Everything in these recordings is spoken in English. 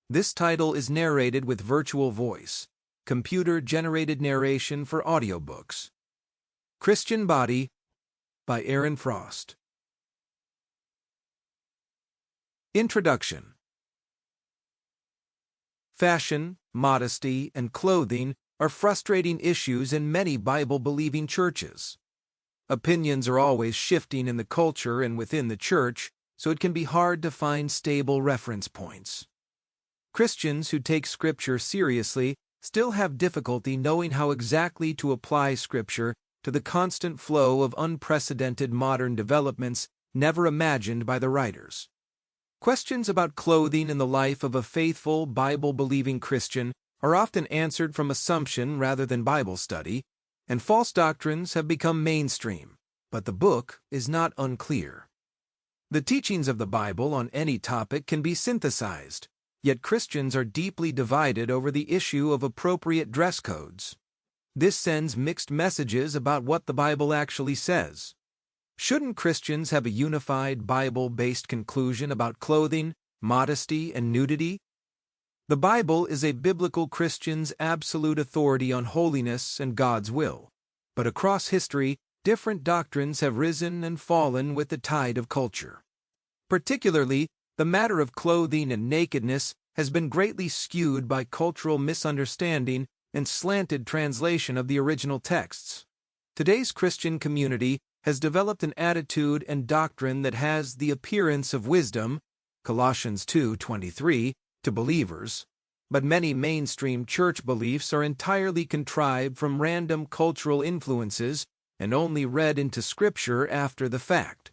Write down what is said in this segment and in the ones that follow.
This title is narrated with virtual voice, computer-generated narration for audiobooks. Christian Body by Aaron Frost. Introduction. Fashion, modesty, and clothing are frustrating issues in many Bible-believing churches. Opinions are always shifting in the culture and within the church, so it can be hard to find stable reference points. Christians who take Scripture seriously still have difficulty knowing how exactly to apply Scripture to the constant flow of unprecedented modern developments never imagined by the writers. Questions about clothing in the life of a faithful, Bible-believing Christian are often answered from assumption rather than Bible study, and false doctrines have become mainstream, but the book is not unclear. The teachings of the Bible on any topic can be synthesized, yet Christians are deeply divided over the issue of appropriate dress codes. This sends mixed messages about what the Bible actually says. Shouldn't Christians have a unified Bible-based conclusion about clothing, modesty, and nudity? The Bible is a biblical Christian's absolute authority on holiness and God's will, but across history, different doctrines have risen and fallen with the tide of culture. Particularly, the matter of clothing and nakedness has been greatly skewed by cultural misunderstanding and slanted translation of the original texts. Today's Christian community has developed an attitude and doctrine that has the appearance of wisdom, Colossians 2:23, to believers, but many mainstream church beliefs are entirely contrived from random cultural influences and only read into Scripture after the fact.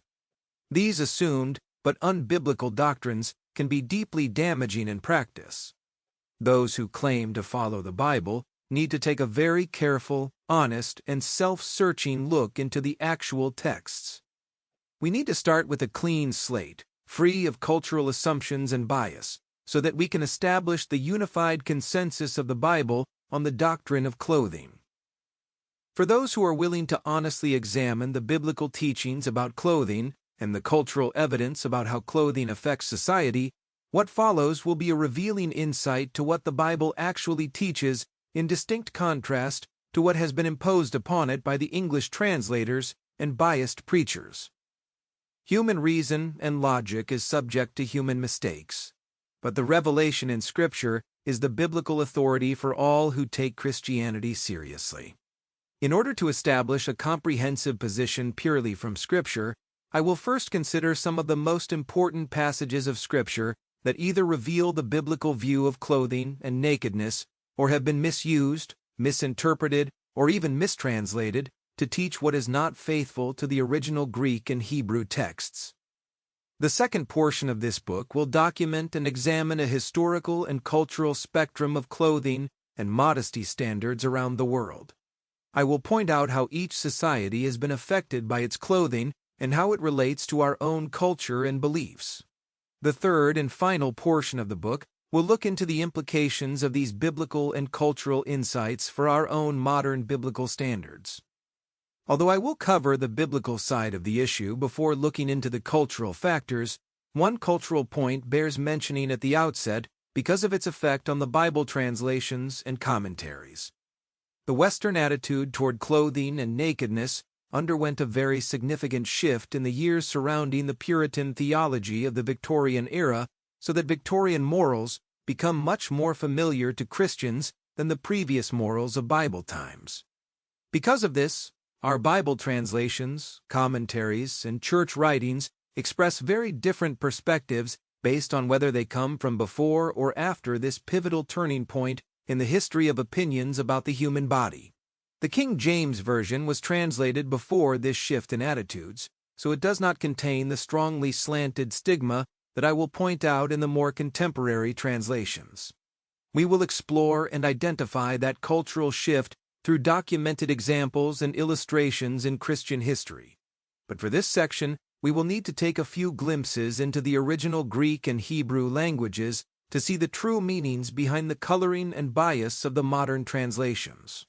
These assumed but unbiblical doctrines can be deeply damaging in practice. Those who claim to follow the Bible need to take a very careful, honest, and self-searching look into the actual texts. We need to start with a clean slate, free of cultural assumptions and bias, so that we can establish the unified consensus of the Bible on the doctrine of clothing. For those who are willing to honestly examine the biblical teachings about clothing and the cultural evidence about how clothing affects society, what follows will be a revealing insight to what the Bible actually teaches in distinct contrast to what has been imposed upon it by the English translators and biased preachers. Human reason and logic is subject to human mistakes, but the revelation in Scripture is the biblical authority for all who take Christianity seriously. In order to establish a comprehensive position purely from Scripture, I will first consider some of the most important passages of Scripture that either reveal the biblical view of clothing and nakedness or have been misused, misinterpreted, or even mistranslated to teach what is not faithful to the original Greek and Hebrew texts. The second portion of this book will document and examine a historical and cultural spectrum of clothing and modesty standards around the world. I will point out how each society has been affected by its clothing and how it relates to our own culture and beliefs. The third and final portion of the book will look into the implications of these biblical and cultural insights for our own modern biblical standards. Although I will cover the biblical side of the issue before looking into the cultural factors, one cultural point bears mentioning at the outset because of its effect on the Bible translations and commentaries. The Western attitude toward clothing and nakedness underwent a very significant shift in the years surrounding the Puritan theology of the Victorian era, so that Victorian morals become much more familiar to Christians than the previous morals of Bible times. Because of this, our Bible translations, commentaries, and church writings express very different perspectives based on whether they come from before or after this pivotal turning point in the history of opinions about the human body. The King James Version was translated before this shift in attitudes, so it does not contain the strongly slanted stigma that I will point out in the more contemporary translations. We will explore and identify that cultural shift through documented examples and illustrations in Christian history. But for this section, we will need to take a few glimpses into the original Greek and Hebrew languages to see the true meanings behind the coloring and bias of the modern translations.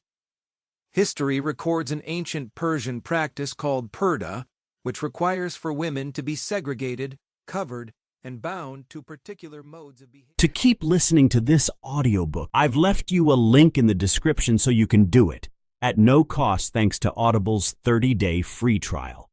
History records an ancient Persian practice called purdah, which requires for women to be segregated, covered, and bound to particular modes of behavior. To keep listening to this audiobook, I've left you a link in the description so you can do it at no cost thanks to Audible's 30-day free trial.